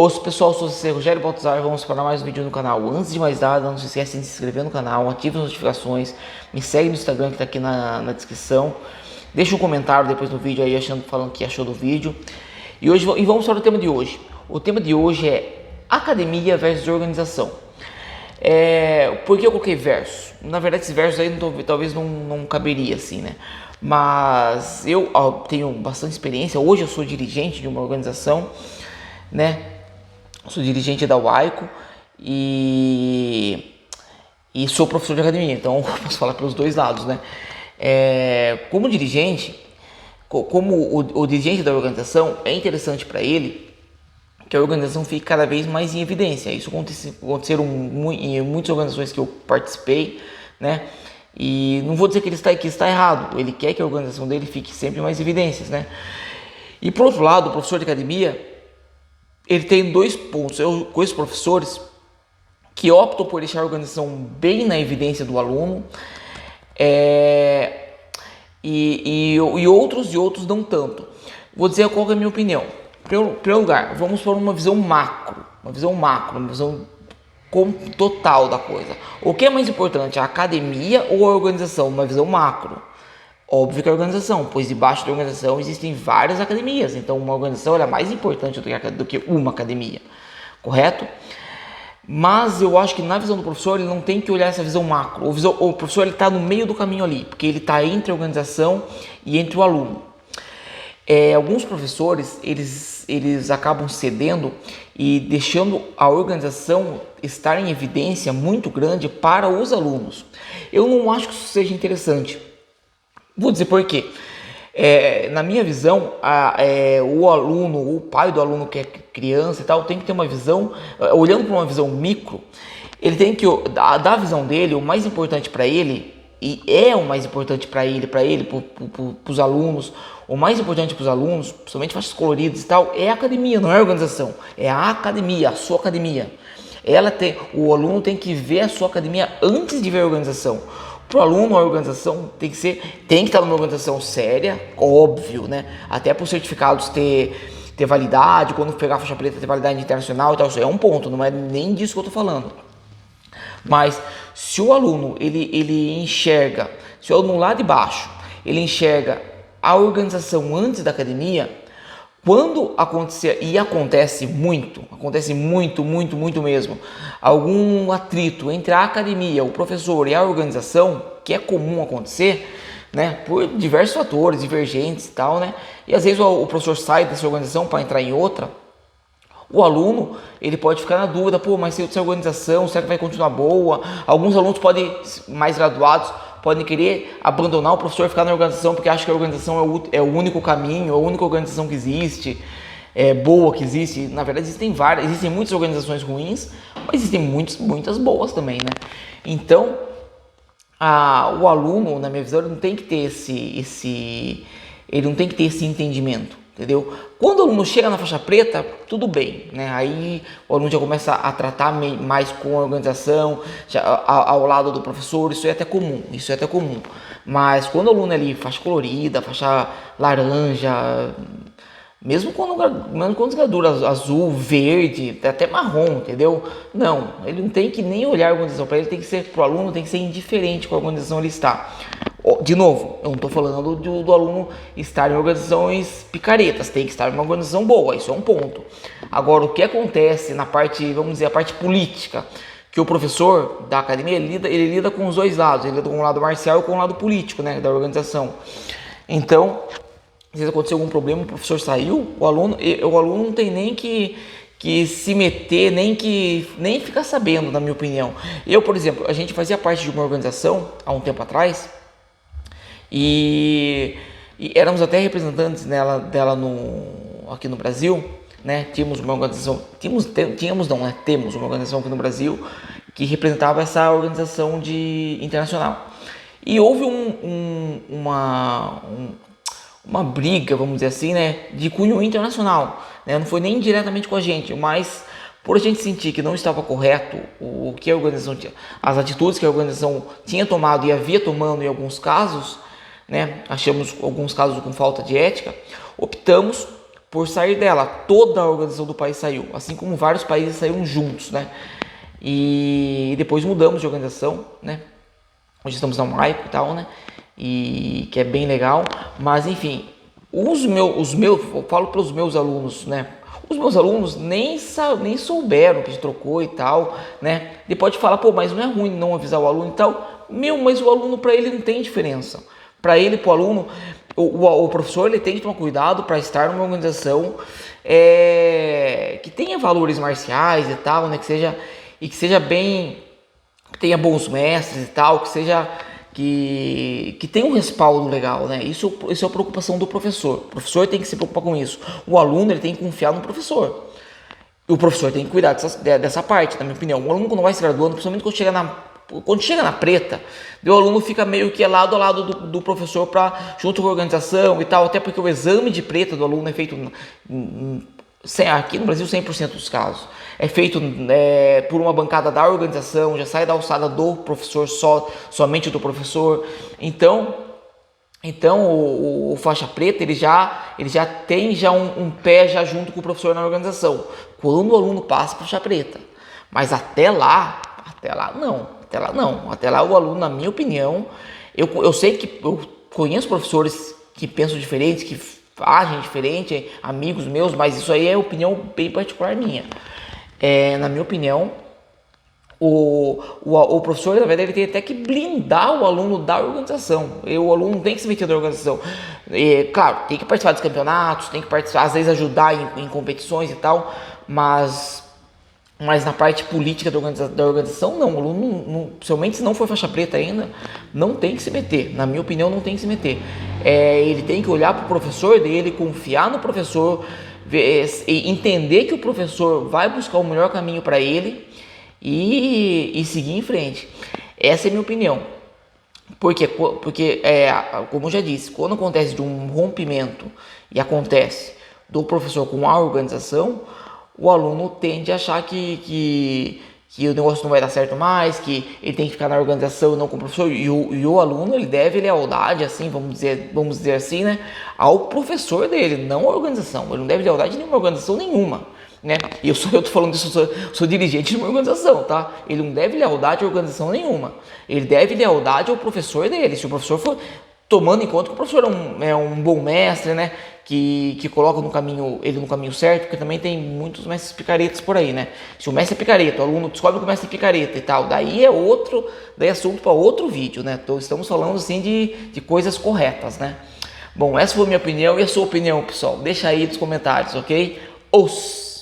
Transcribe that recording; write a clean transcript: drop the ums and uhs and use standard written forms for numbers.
Os pessoal, sou o Rogério Baltazar, vamos para mais um vídeo no canal. Antes de mais nada, não se esqueça de se inscrever no canal, ative as notificações, me segue no Instagram que está aqui na descrição. Deixa um comentário depois do vídeo aí, falando o que achou do vídeo. E vamos para o tema de hoje. O tema de hoje é academia versus organização. Por que eu coloquei verso? Na verdade, esse verso aí talvez não caberia assim, né? Mas eu tenho bastante experiência. Hoje eu sou dirigente de uma organização, né? Sou dirigente da Waico e sou professor de academia, então eu posso falar pelos dois lados, né? Como dirigente, como o dirigente da organização, é interessante para ele que a organização fique cada vez mais em evidência. Isso aconteceram em muitas organizações que eu participei, né? E não vou dizer que que está errado, ele quer que a organização dele fique sempre mais em evidências, né? E por outro lado, o professor de academia, ele tem dois pontos. Eu conheço professores que optam por deixar a organização bem na evidência do aluno, e outros não tanto. Vou dizer qual é a minha opinião. Em primeiro lugar, vamos para uma visão macro, uma visão total da coisa. O que é mais importante, a academia ou a organização? Uma visão macro. Óbvio que a organização, pois debaixo da organização existem várias academias, então uma organização é mais importante do que uma academia, correto? Mas eu acho que na visão do professor ele não tem que olhar essa visão macro. O professor está no meio do caminho ali, porque ele está entre a organização e entre o aluno. Alguns professores eles acabam cedendo e deixando a organização estar em evidência muito grande para os alunos. Eu não acho que isso seja interessante. Vou dizer por quê. Na minha visão, o aluno, o pai do aluno que é criança e tal, tem que ter uma visão, olhando para uma visão micro, ele tem que, da visão dele, o mais importante para ele, e é o mais importante para ele, para os alunos, o mais importante para os alunos, principalmente faixas coloridas e tal, é a academia, não é a organização, é a academia, a sua academia. O aluno tem que ver a sua academia antes de ver a organização. Para o aluno, a organização tem que estar numa organização séria, óbvio, né? Até para os certificados ter validade, quando pegar a faixa preta ter validade internacional e tal, isso é um ponto, não é nem disso que eu estou falando. Mas se o aluno ele enxerga, se o aluno lá de baixo ele enxerga a organização antes da academia, quando acontecer, e acontece muito mesmo, algum atrito entre a academia, o professor e a organização, que é comum acontecer, né, por diversos fatores divergentes e tal, né, e às vezes o professor sai dessa organização para entrar em outra, o aluno ele pode ficar na dúvida, mas se essa organização, será que vai continuar boa? Alguns alunos mais graduados, podem querer abandonar o professor e ficar na organização porque acham que a organização é o único caminho, é a única organização que existe, boa que existe. Na verdade existem muitas organizações ruins, mas existem muitas boas também, né? Então, o aluno, na minha visão, ele não tem que ter esse entendimento, entendeu? Quando o aluno chega na faixa preta, tudo bem, né? Aí o aluno já começa a tratar mais com a organização, ao lado do professor, isso é até comum. Mas quando o aluno é ali, faixa colorida, faixa laranja, mesmo quando gradura azul, verde, até marrom, entendeu? Não, ele não tem que nem olhar a organização para ele, pro aluno tem que ser indiferente com a organização ele está. De novo, eu não estou falando do aluno estar em organizações picaretas, tem que estar em uma organização boa, isso é um ponto. Agora, o que acontece na parte, vamos dizer, a parte política, que o professor da academia, ele lida com os dois lados, ele lida com o lado marcial e com o lado político, né, da organização. Então, às vezes aconteceu algum problema, o professor saiu, o aluno não tem nem que se meter, nem ficar sabendo, na minha opinião. Eu, por exemplo, a gente fazia parte de uma organização, há um tempo atrás, e éramos até representantes dela aqui no Brasil, né? Tínhamos uma organização, temos uma organização aqui no Brasil que representava essa organização internacional. E houve uma briga, vamos dizer assim, né, de cunho internacional, né? Não foi nem diretamente com a gente, mas por a gente sentir que não estava correto o que a organização tinha, as atitudes que a organização tinha tomado e havia tomando em alguns casos, né, achamos alguns casos com falta de ética, optamos por sair dela. Toda a organização do país saiu, assim como vários países saíram juntos, né? E depois mudamos de organização, né? Hoje estamos na Maico e tal, né? E que é bem legal, mas enfim, eu falo pelos meus alunos, né? Os meus alunos nem souberam que a gente trocou e tal, né? Ele pode falar, pô, mas não é ruim não avisar o aluno e tal. Mas o aluno, para ele não tem diferença. Para ele, para o aluno, o professor, ele tem que tomar cuidado para estar numa organização que tenha valores marciais e tal, né? Que seja bem, que tenha bons mestres e tal, que seja que tenha um respaldo legal, né? Isso é a preocupação do professor. O professor tem que se preocupar com isso. O aluno, ele tem que confiar no professor. E o professor tem que cuidar dessa parte, na minha opinião. O aluno, quando vai se graduando, principalmente quando chega na preta, o aluno fica meio que lado a lado do professor junto com a organização e tal, até porque o exame de preta do aluno é feito aqui no Brasil 100% dos casos. É feito por uma bancada da organização, já sai da alçada do professor, somente do professor. Então o faixa preta ele já tem um pé já junto com o professor na organização, quando o aluno passa para faixa preta. Mas até lá não. Até lá o aluno, na minha opinião, eu sei que eu conheço professores que pensam diferente, que agem diferente, amigos meus, mas isso aí é opinião bem particular minha. Na minha opinião, o professor, na verdade, ele tem até que blindar o aluno da organização. O aluno não tem que se meter na organização. Claro, tem que participar dos campeonatos, tem que participar, às vezes ajudar em competições e tal, mas na parte política da organização, não. O aluno, principalmente se não for faixa preta ainda, não tem que se meter. Na minha opinião, não tem que se meter. Ele tem que olhar para o professor dele, confiar no professor, entender que o professor vai buscar o melhor caminho para ele e seguir em frente. Essa é a minha opinião. Porque como eu já disse, quando acontece de um rompimento e acontece do professor com a organização, o aluno tende a achar que o negócio não vai dar certo mais, que ele tem que ficar na organização e não com o professor. E o aluno, ele deve lealdade, assim, vamos dizer assim, né, ao professor dele, não à organização. Ele não deve lealdade a nenhuma organização nenhuma, né? E eu tô falando disso, sou dirigente de uma organização, tá? Ele não deve lealdade a organização nenhuma. Ele deve lealdade ao professor dele. Se o professor for, tomando em conta que o professor é um bom mestre, né? Que coloca ele no caminho certo, porque também tem muitos mestres picaretas por aí, né? Se o mestre é picareta, o aluno descobre que o mestre é picareta e tal, daí é assunto para outro vídeo, né? Então, estamos falando assim de coisas corretas, né? Bom, essa foi a minha opinião e a sua opinião, pessoal. Deixa aí nos comentários, ok? Os